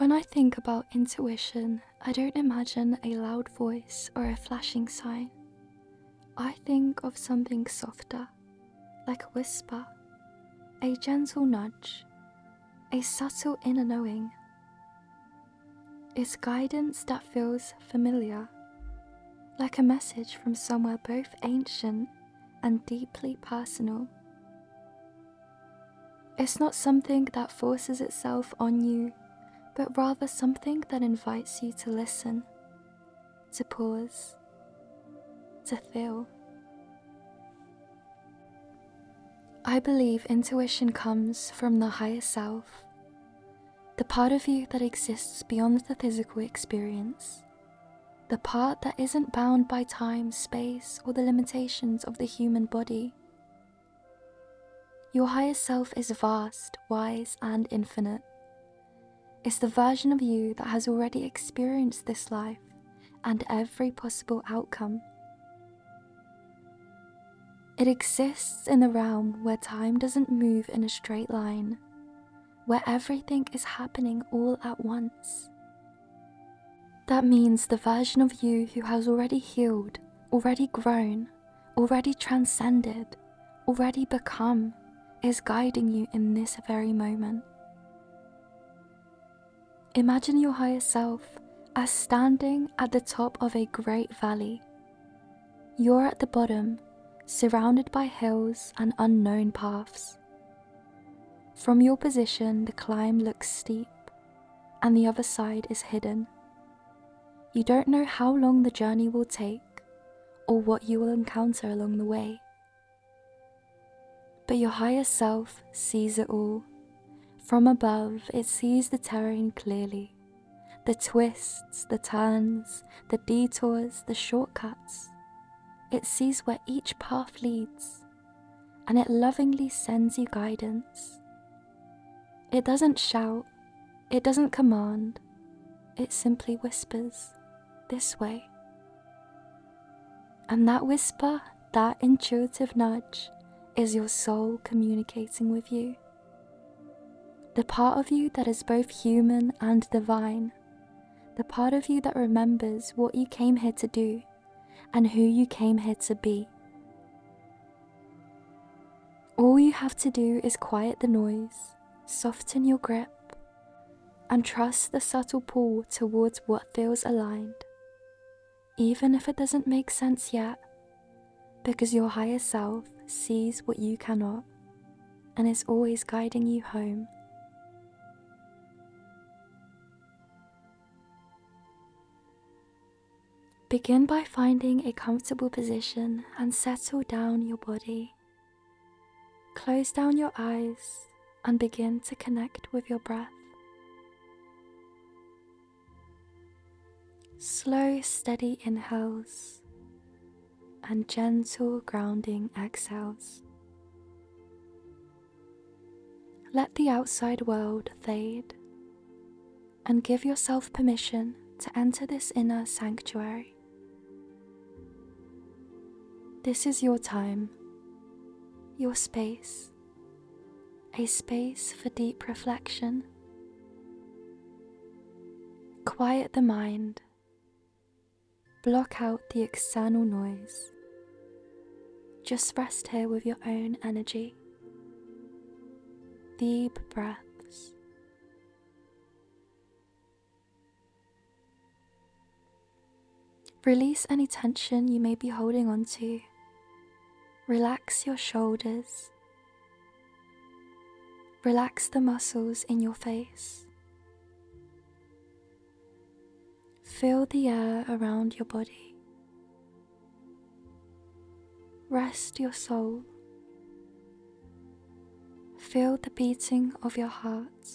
When I think about intuition, I don't imagine a loud voice or a flashing sign. I think of something softer, like a whisper, a gentle nudge, a subtle inner knowing. It's guidance that feels familiar, like a message from somewhere both ancient and deeply personal. It's not something that forces itself on you, but rather something that invites you to listen, to pause, to feel. I believe intuition comes from the higher self, the part of you that exists beyond the physical experience, the part that isn't bound by time, space, or the limitations of the human body. Your higher self is vast, wise, and infinite. It's the version of you that has already experienced this life and every possible outcome. It exists in the realm where time doesn't move in a straight line, where everything is happening all at once. That means the version of you who has already healed, already grown, already transcended, already become, is guiding you in this very moment. Imagine your higher self as standing at the top of a great valley. You're at the bottom, surrounded by hills and unknown paths. From your position, the climb looks steep, and the other side is hidden. You don't know how long the journey will take, or what you will encounter along the way. But your higher self sees it all. From above, it sees the terrain clearly. The twists, the turns, the detours, the shortcuts. It sees where each path leads, and it lovingly sends you guidance. It doesn't shout, it doesn't command, it simply whispers, "This way." And that whisper, that intuitive nudge, is your soul communicating with you. The part of you that is both human and divine, the part of you that remembers what you came here to do and who you came here to be. All you have to do is quiet the noise, soften your grip, and trust the subtle pull towards what feels aligned, even if it doesn't make sense yet, because your higher self sees what you cannot and is always guiding you home. Begin by finding a comfortable position and settle down your body. Close down your eyes and begin to connect with your breath. Slow, steady inhales and gentle, grounding exhales. Let the outside world fade and give yourself permission to enter this inner sanctuary. This is your time, your space, a space for deep reflection. Quiet the mind, block out the external noise. Just rest here with your own energy. Deep breaths. Release any tension you may be holding on to. Relax your shoulders. Relax the muscles in your face. Feel the air around your body. Rest your soul. Feel the beating of your heart.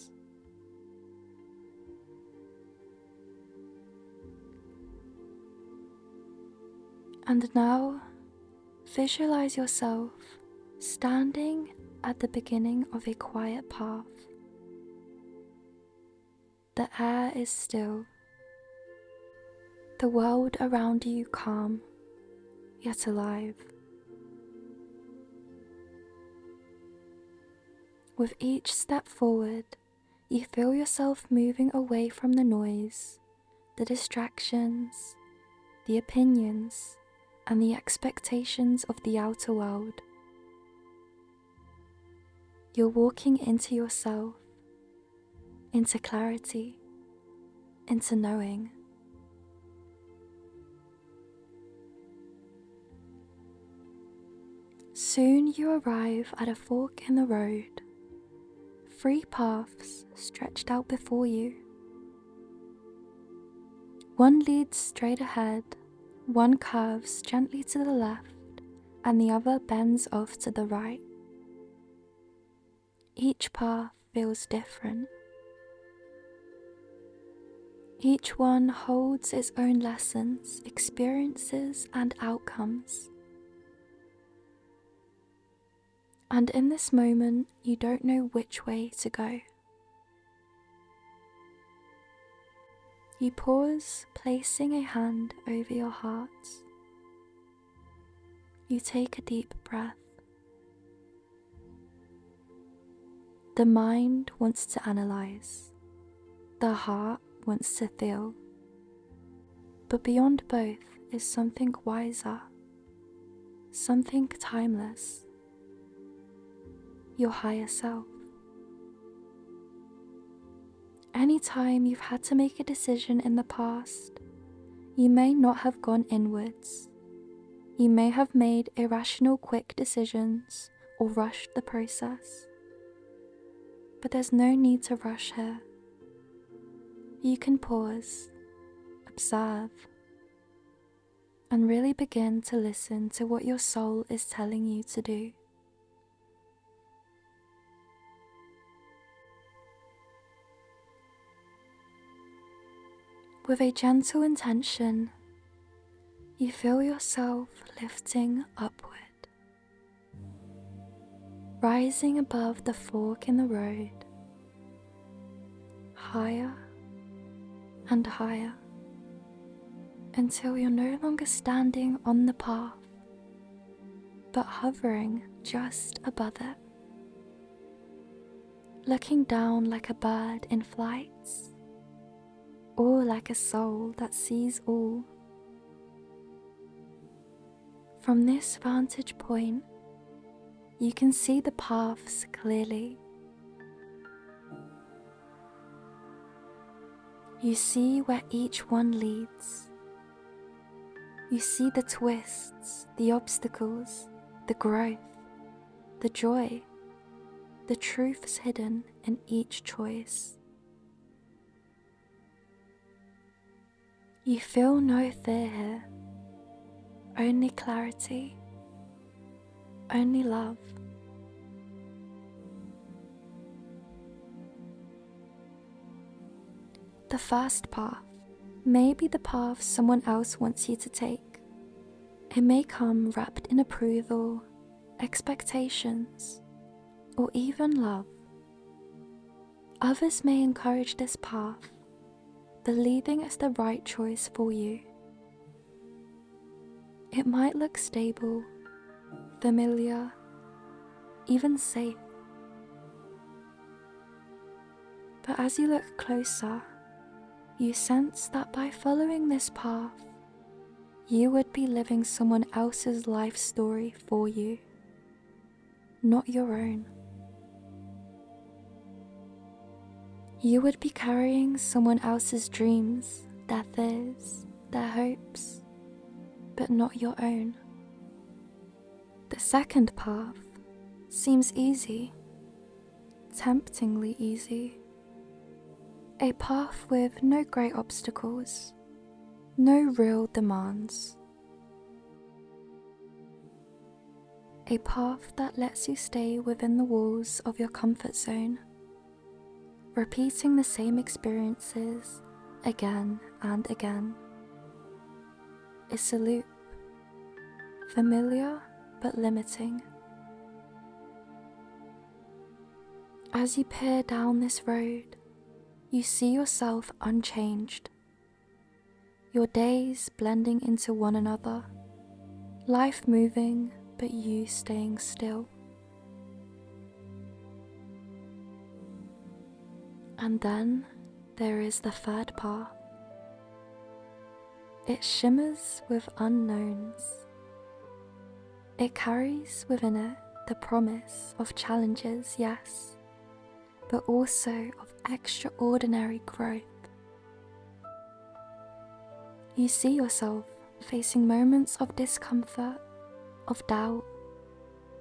And now, visualize yourself standing at the beginning of a quiet path. The air is still. The world around you calm, yet alive. With each step forward, You feel yourself moving away from the noise, the distractions, the opinions, and the expectations of the outer world. You're walking into yourself, into clarity, into knowing. Soon you arrive at a fork in the road, 3 paths stretched out before you. One leads straight ahead, one curves gently to the left, and the other bends off to the right. Each path feels different. Each one holds its own lessons, experiences, and outcomes. And in this moment, you don't know which way to go. You pause, placing a hand over your heart. You take a deep breath. The mind wants to analyze. The heart wants to feel. But beyond both is something wiser, something timeless. Your higher self. Anytime you've had to make a decision in the past, you may not have gone inwards. You may have made irrational quick decisions or rushed the process. But there's no need to rush here. You can pause, observe, and really begin to listen to what your soul is telling you to do. With a gentle intention, you feel yourself lifting upward, rising above the fork in the road, higher and higher, until you're no longer standing on the path, but hovering just above it, looking down like a bird in flight, or like a soul that sees all. From this vantage point, you can see the paths clearly. You see where each one leads. You see the twists, the obstacles, the growth, the joy, the truths hidden in each choice. You feel no fear here, only clarity, only love. The first path may be the path someone else wants you to take. It may come wrapped in approval, expectations, or even love. Others may encourage this path, believing it's the right choice for you. It might look stable, familiar, even safe. But as you look closer, you sense that by following this path, you would be living someone else's life story for you, not your own. You would be carrying someone else's dreams, their fears, their hopes, but not your own. The second path seems easy, temptingly easy. A path with no great obstacles, no real demands. A path that lets you stay within the walls of your comfort zone, repeating the same experiences again and again. It's a loop, familiar but limiting. As you peer down this road, you see yourself unchanged. Your days blending into one another, life moving but you staying still. And then there is the third path. It shimmers with unknowns. It carries within it the promise of challenges, yes, but also of extraordinary growth. You see yourself facing moments of discomfort, of doubt,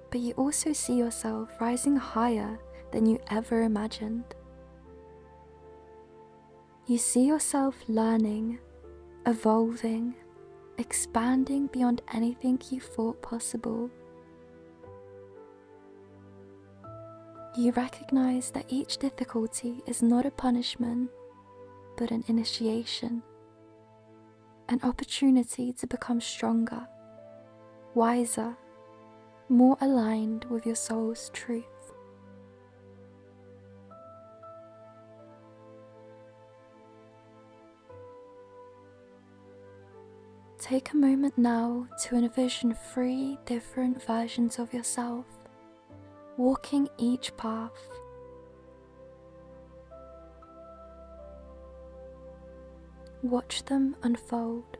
but you also see yourself rising higher than you ever imagined. You see yourself learning, evolving, expanding beyond anything you thought possible. You recognize that each difficulty is not a punishment, but an initiation, an opportunity to become stronger, wiser, more aligned with your soul's truth. Take a moment now to envision 3 different versions of yourself, walking each path. Watch them unfold.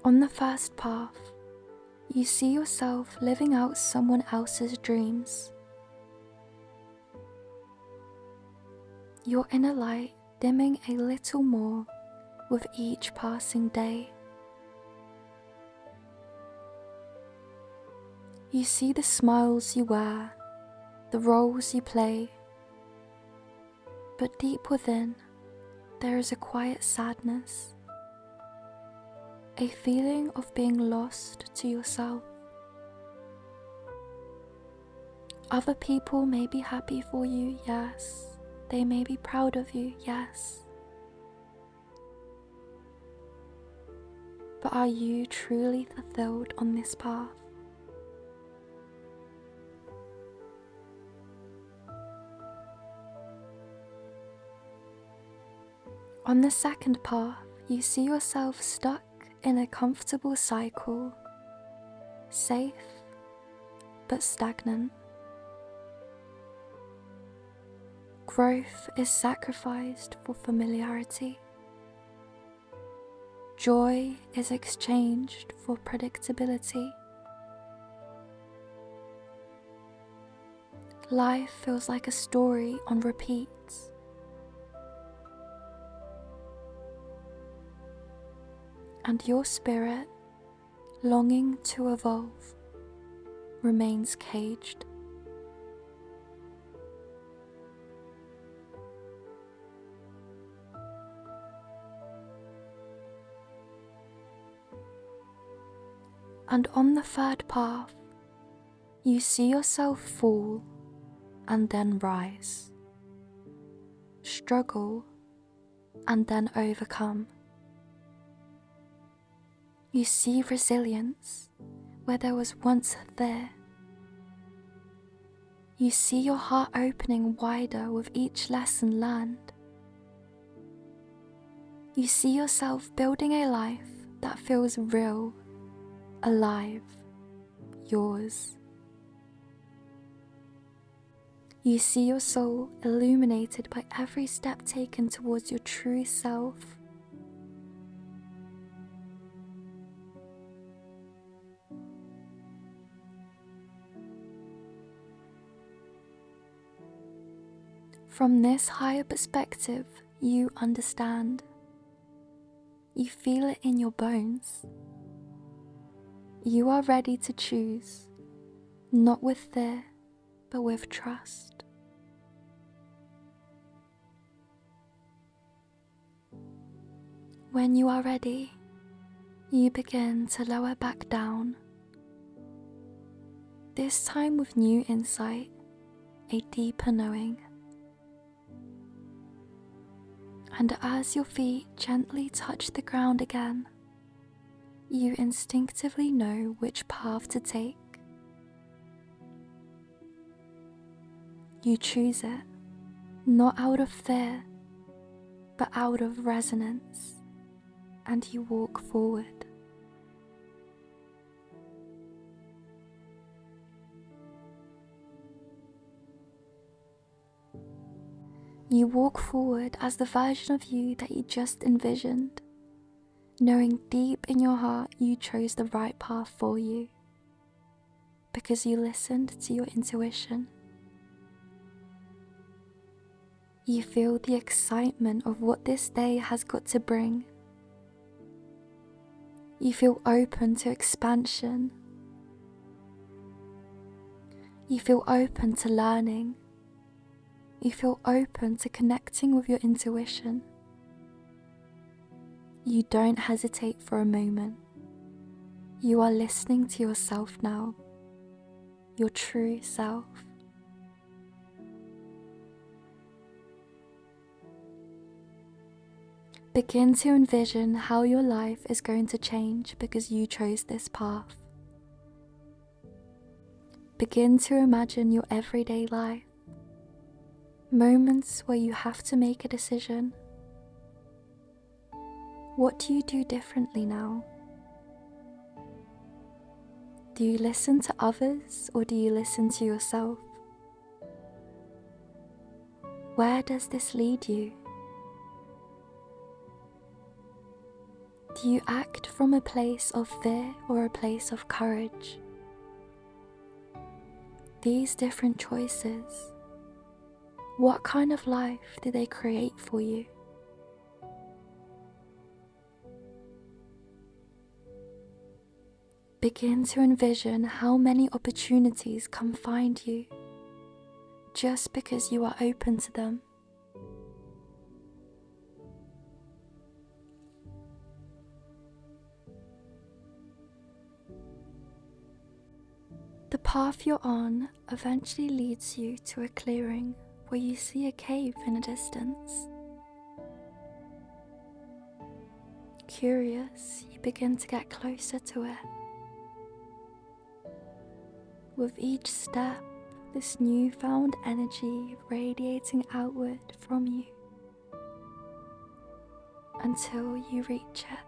On the first path, you see yourself living out someone else's dreams. Your inner light dimming a little more with each passing day. You see the smiles you wear, the roles you play, but deep within, there is a quiet sadness, a feeling of being lost to yourself. Other people may be happy for you, yes. They may be proud of you, yes. But are you truly fulfilled on this path? On the second path, you see yourself stuck in a comfortable cycle, safe but stagnant. Growth is sacrificed for familiarity. Joy is exchanged for predictability. Life feels like a story on repeat. And your spirit, longing to evolve, remains caged. And on the third path, you see yourself fall and then rise, struggle and then overcome. You see resilience where there was once fear. You see your heart opening wider with each lesson learned. You see yourself building a life that feels real, alive, yours. You see your soul illuminated by every step taken towards your true self. From this higher perspective, you understand. You feel it in your bones. You are ready to choose, not with fear, but with trust. When you are ready, you begin to lower back down, this time with new insight, a deeper knowing. And as your feet gently touch the ground again, you instinctively know which path to take. You choose it, not out of fear, but out of resonance, and you walk forward. You walk forward as the version of you that you just envisioned, knowing deep in your heart you chose the right path for you, because you listened to your intuition. You feel the excitement of what this day has got to bring. You feel open to expansion. You feel open to learning. You feel open to connecting with your intuition. You don't hesitate for a moment. You are listening to yourself now, your true self. Begin to envision how your life is going to change because you chose this path. Begin to imagine your everyday life, moments where you have to make a decision. What do you do differently now? Do you listen to others or do you listen to yourself? Where does this lead you? Do you act from a place of fear or a place of courage? These different choices, what kind of life do they create for you? Begin to envision how many opportunities come find you just because you are open to them. The path you're on eventually leads you to a clearing where you see a cave in a distance. Curious, you begin to get closer to it. With each step, this newfound energy radiating outward from you until you reach it.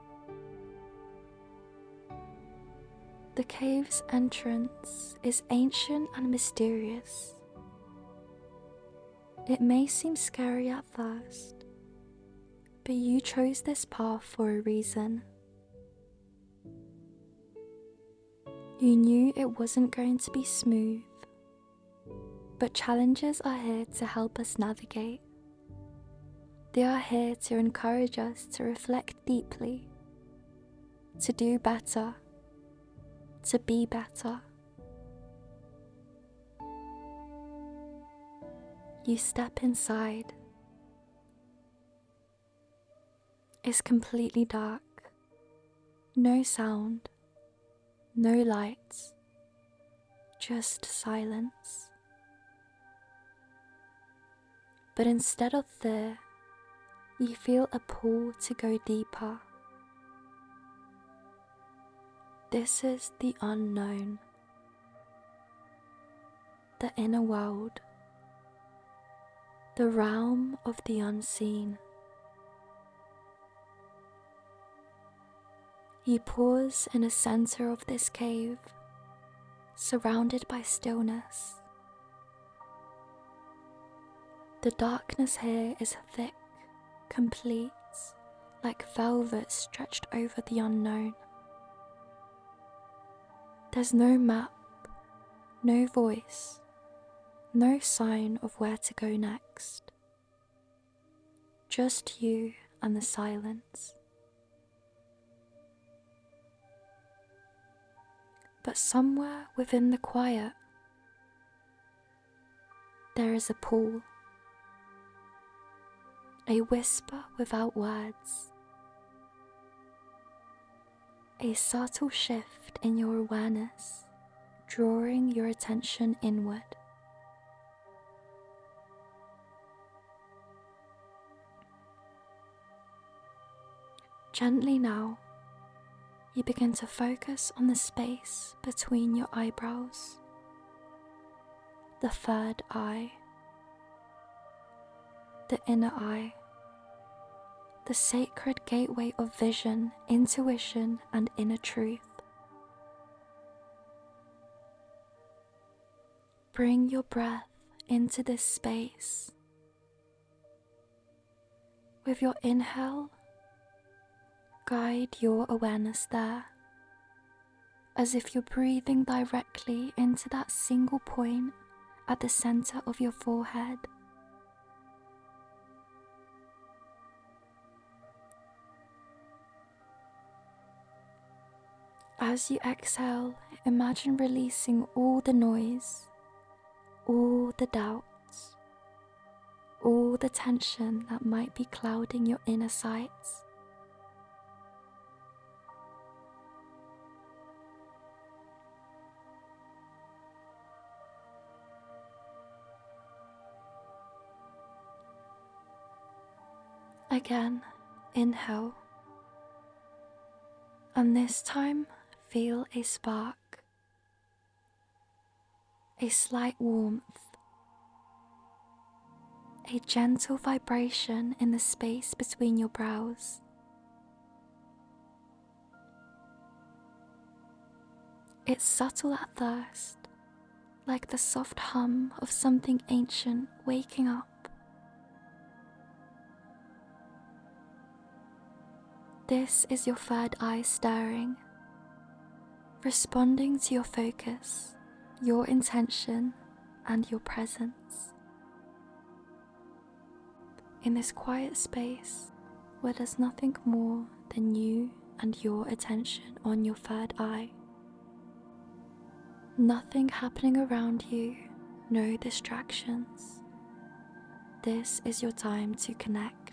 The cave's entrance is ancient and mysterious. It may seem scary at first, but you chose this path for a reason. You knew it wasn't going to be smooth, but challenges are here to help us navigate. They are here to encourage us to reflect deeply, to do better, to be better. You step inside. It's completely dark. No sound, no lights, just silence. But instead of fear, you feel a pull to go deeper. This is the unknown, the inner world, the realm of the unseen. You pause in the center of this cave, surrounded by stillness. The darkness here is thick, complete, like velvet stretched over the unknown. There's no map, no voice, no sign of where to go next. Just you and the silence. But somewhere within the quiet, there is a pull, a whisper without words, a subtle shift in your awareness, drawing your attention inward. Gently now, you begin to focus on the space between your eyebrows, the third eye, the inner eye, the sacred gateway of vision, intuition, and inner truth. Bring your breath into this space. With your inhale, guide your awareness there, as if you're breathing directly into that single point at the center of your forehead. As you exhale, imagine releasing all the noise, all the doubts, all the tension that might be clouding your inner sights. Again, inhale, and this time feel a spark, a slight warmth, a gentle vibration in the space between your brows. It's subtle at first, like the soft hum of something ancient waking up. This is your third eye stirring, responding to your focus, your intention, and your presence. In this quiet space where there's nothing more than you and your attention on your third eye. Nothing happening around you, no distractions. This is your time to connect.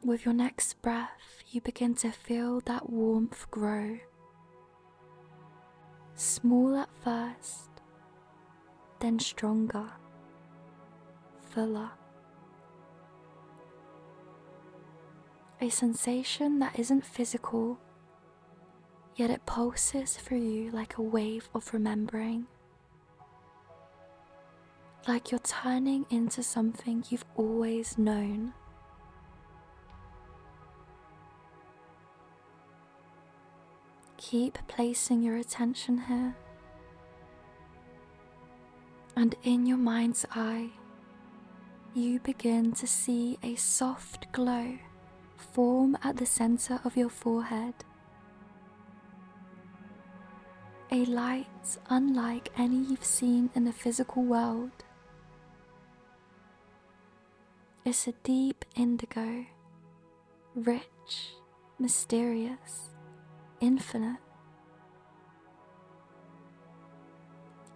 With your next breath, you begin to feel that warmth grow. Small at first, then stronger, fuller. A sensation that isn't physical, yet it pulses through you like a wave of remembering. Like you're turning into something you've always known. Keep placing your attention here, and in your mind's eye, you begin to see a soft glow form at the center of your forehead. A light unlike any you've seen in the physical world. It's a deep indigo, rich, mysterious, infinite.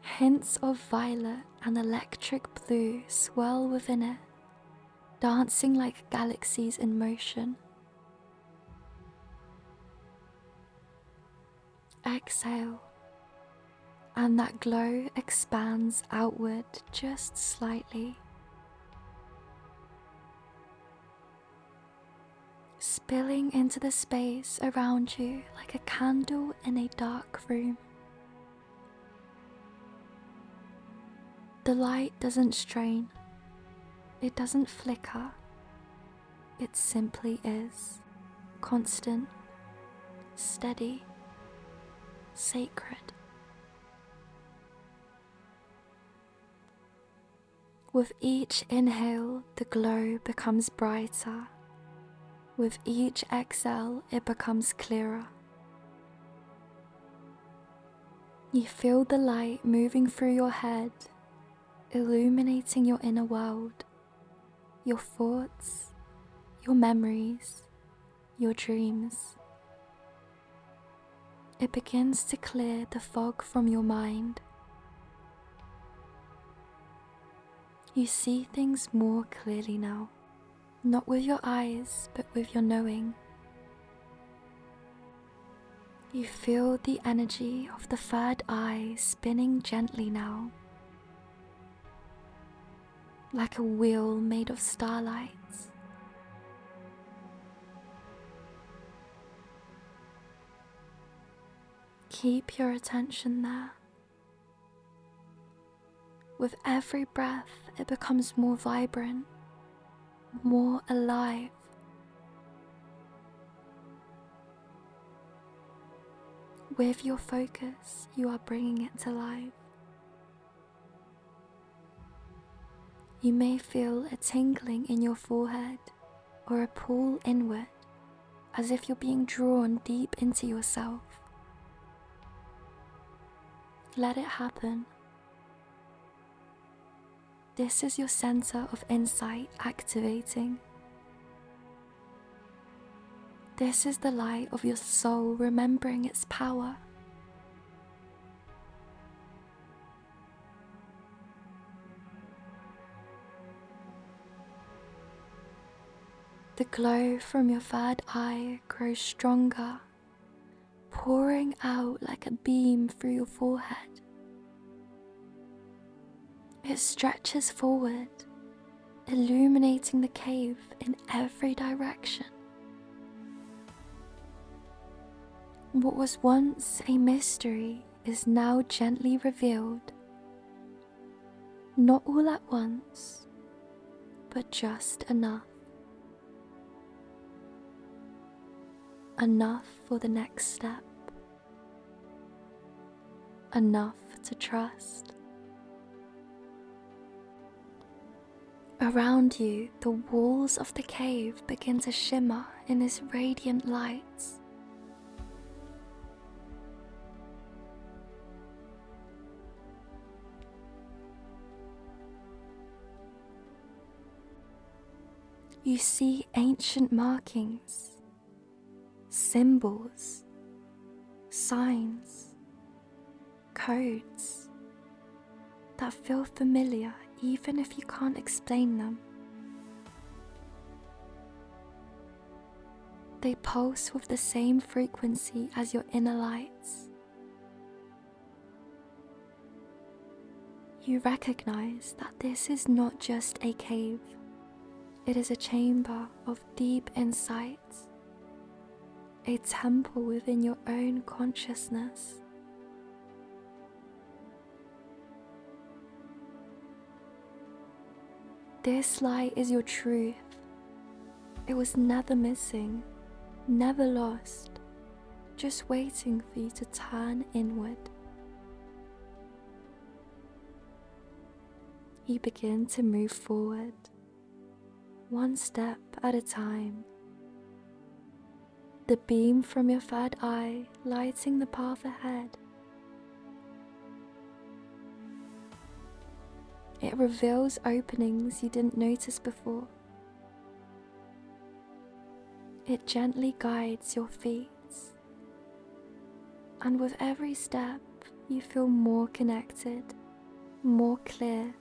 Hints of violet and electric blue swirl within it, dancing like galaxies in motion. Exhale, and that glow expands outward just slightly, spilling into the space around you like a candle in a dark room. The light doesn't strain, it doesn't flicker, it simply is, constant, steady, sacred. With each inhale, the glow becomes brighter. With each exhale, it becomes clearer. You feel the light moving through your head, illuminating your inner world, your thoughts, your memories, your dreams. It begins to clear the fog from your mind. You see things more clearly now, not with your eyes, but with your knowing. You feel the energy of the third eye spinning gently now, like a wheel made of starlight. Keep your attention there. With every breath, it becomes more vibrant, more alive. With your focus, you are bringing it to life. You may feel a tingling in your forehead or a pull inward, as if you're being drawn deep into yourself. Let it happen. This is your center of insight activating. This is the light of your soul remembering its power. The glow from your third eye grows stronger, pouring out like a beam through your forehead. It stretches forward, illuminating the cave in every direction. What was once a mystery is now gently revealed, not all at once, but just enough. Enough for the next step. Enough to trust. Around you, the walls of the cave begin to shimmer in this radiant light. You see ancient markings, symbols, signs, codes that feel familiar even if you can't explain them. They pulse with the same frequency as your inner lights. You recognize that this is not just a cave. It is a chamber of deep insight, a temple within your own consciousness. This light is your truth. It was never missing, never lost, just waiting for you to turn inward. You begin to move forward, one step at a time. The beam from your third eye lighting the path ahead. It reveals openings you didn't notice before. It gently guides your feet, and with every step you feel more connected, more clear,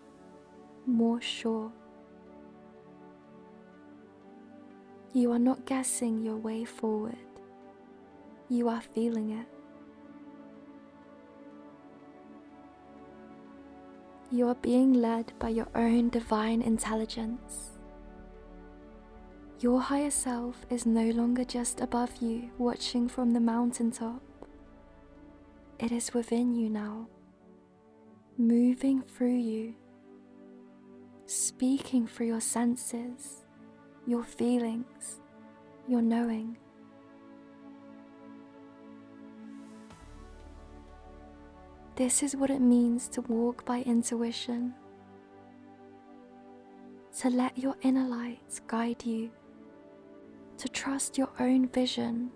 more sure. You are not guessing your way forward. You are feeling it. You are being led by your own divine intelligence. Your higher self is no longer just above you, watching from the mountaintop. It is within you now, moving through you, speaking through your senses, your feelings, your knowing. This is what it means to walk by intuition, to let your inner light guide you, to trust your own vision,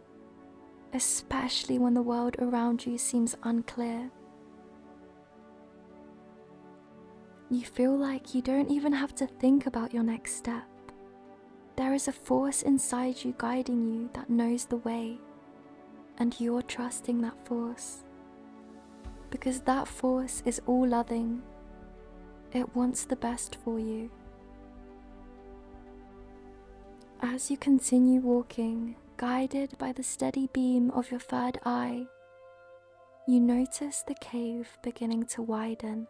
especially when the world around you seems unclear. You feel like you don't even have to think about your next step. There is a force inside you guiding you that knows the way, and you're trusting that force. Because that force is all-loving. It wants the best for you. As you continue walking, guided by the steady beam of your third eye, you notice the cave beginning to widen.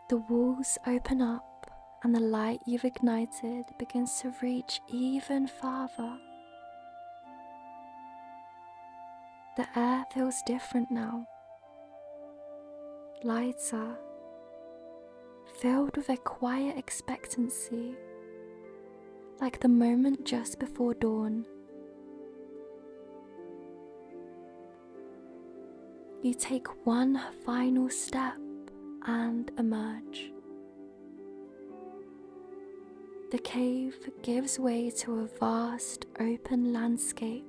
The walls open up and the light you've ignited begins to reach even farther. The air feels different now, lighter, filled with a quiet expectancy, like the moment just before dawn. You take one final step and emerge. The cave gives way to a vast open landscape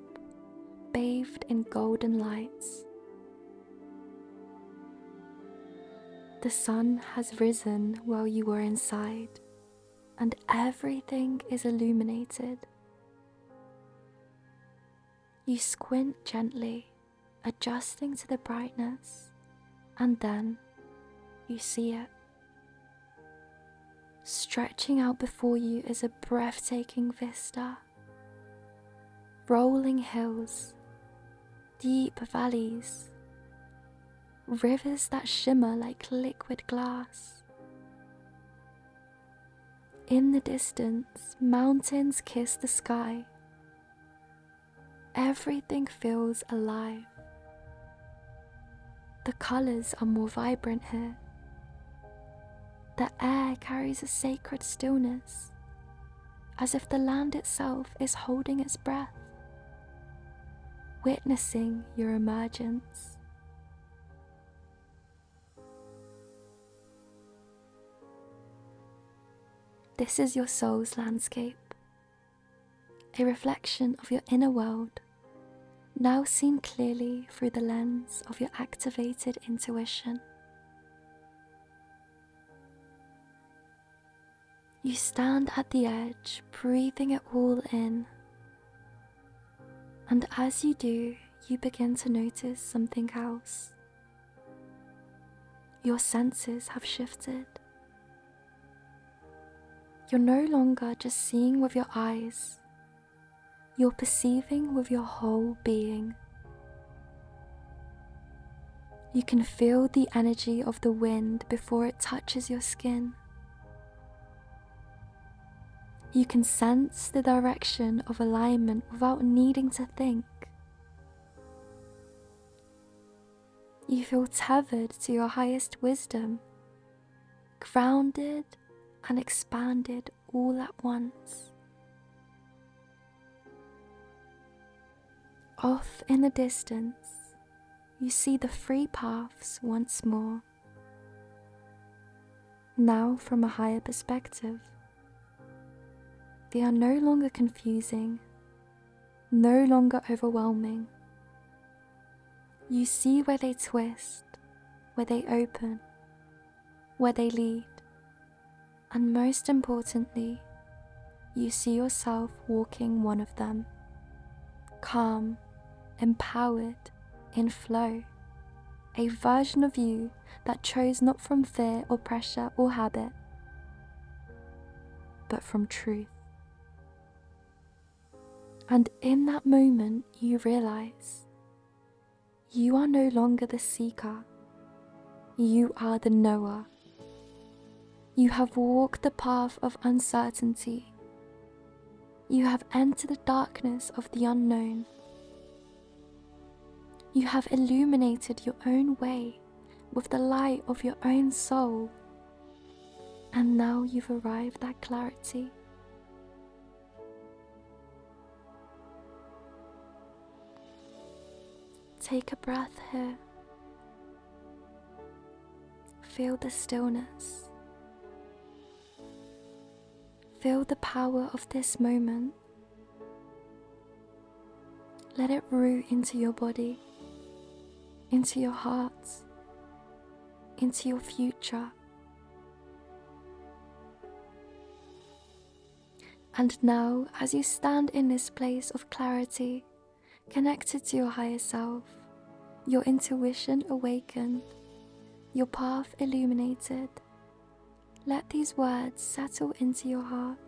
bathed in golden lights. The sun has risen while you were inside, and everything is illuminated. You squint gently, adjusting to the brightness, and then you see it. Stretching out before you is a breathtaking vista. Rolling hills, deep valleys, rivers that shimmer like liquid glass. In the distance, mountains kiss the sky. Everything feels alive. The colors are more vibrant here. The air carries a sacred stillness, as if the land itself is holding its breath, witnessing your emergence. This is your soul's landscape, a reflection of your inner world, now seen clearly through the lens of your activated intuition. You stand at the edge, breathing it all in. And as you do, you begin to notice something else. Your senses have shifted. You're no longer just seeing with your eyes. You're perceiving with your whole being. You can feel the energy of the wind before it touches your skin. You can sense the direction of alignment without needing to think. You feel tethered to your highest wisdom, grounded and expanded all at once. Off in the distance, you see the three paths once more, now from a higher perspective. They are no longer confusing, no longer overwhelming. You see where they twist, where they open, where they lead, and most importantly, you see yourself walking one of them, calm, empowered, in flow, a version of you that chose not from fear or pressure or habit, but from truth. And in that moment, you realize you are no longer the seeker, you are the knower. You have walked the path of uncertainty. You have entered the darkness of the unknown. You have illuminated your own way with the light of your own soul. And now you've arrived at clarity. Take a breath here. Feel the stillness. Feel the power of this moment. Let it root into your body, into your heart, into your future. And now, as you stand in this place of clarity, connected to your higher self, your intuition awakened, your path illuminated, let these words settle into your heart.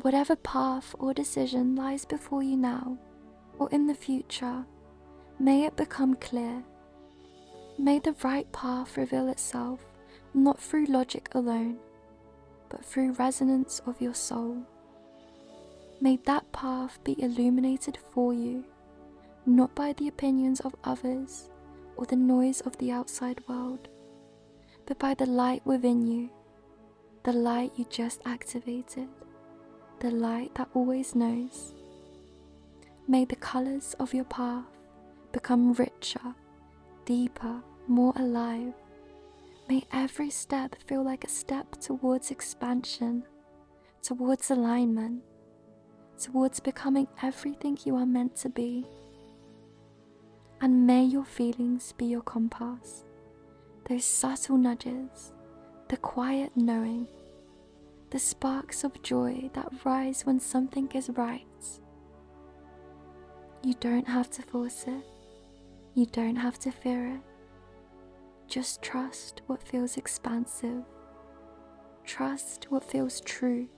Whatever path or decision lies before you now or in the future, may it become clear. May the right path reveal itself not through logic alone, but through resonance of your soul. May that path be illuminated for you, not by the opinions of others or the noise of the outside world, but by the light within you, the light you just activated, the light that always knows. May the colors of your path become richer, deeper, more alive. May every step feel like a step towards expansion, towards alignment, towards becoming everything you are meant to be. And may your feelings be your compass, those subtle nudges, the quiet knowing, the sparks of joy that rise when something is right. You don't have to force it, you don't have to fear it. Just trust what feels expansive, trust what feels true,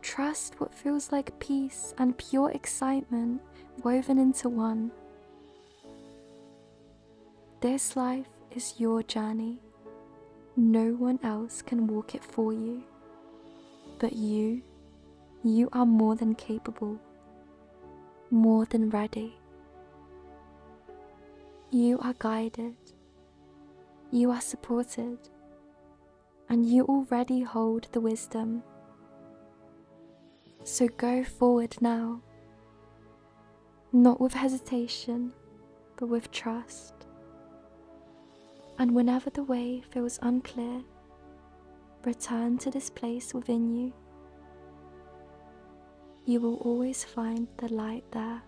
trust what feels like peace and pure excitement woven into one. This life is your journey. No one else can walk it for you. But you are more than capable, more than ready. You are guided, you are supported, and you already hold the wisdom. So go forward now, not with hesitation, but with trust. And whenever the way feels unclear, return to this place within you. You will always find the light there.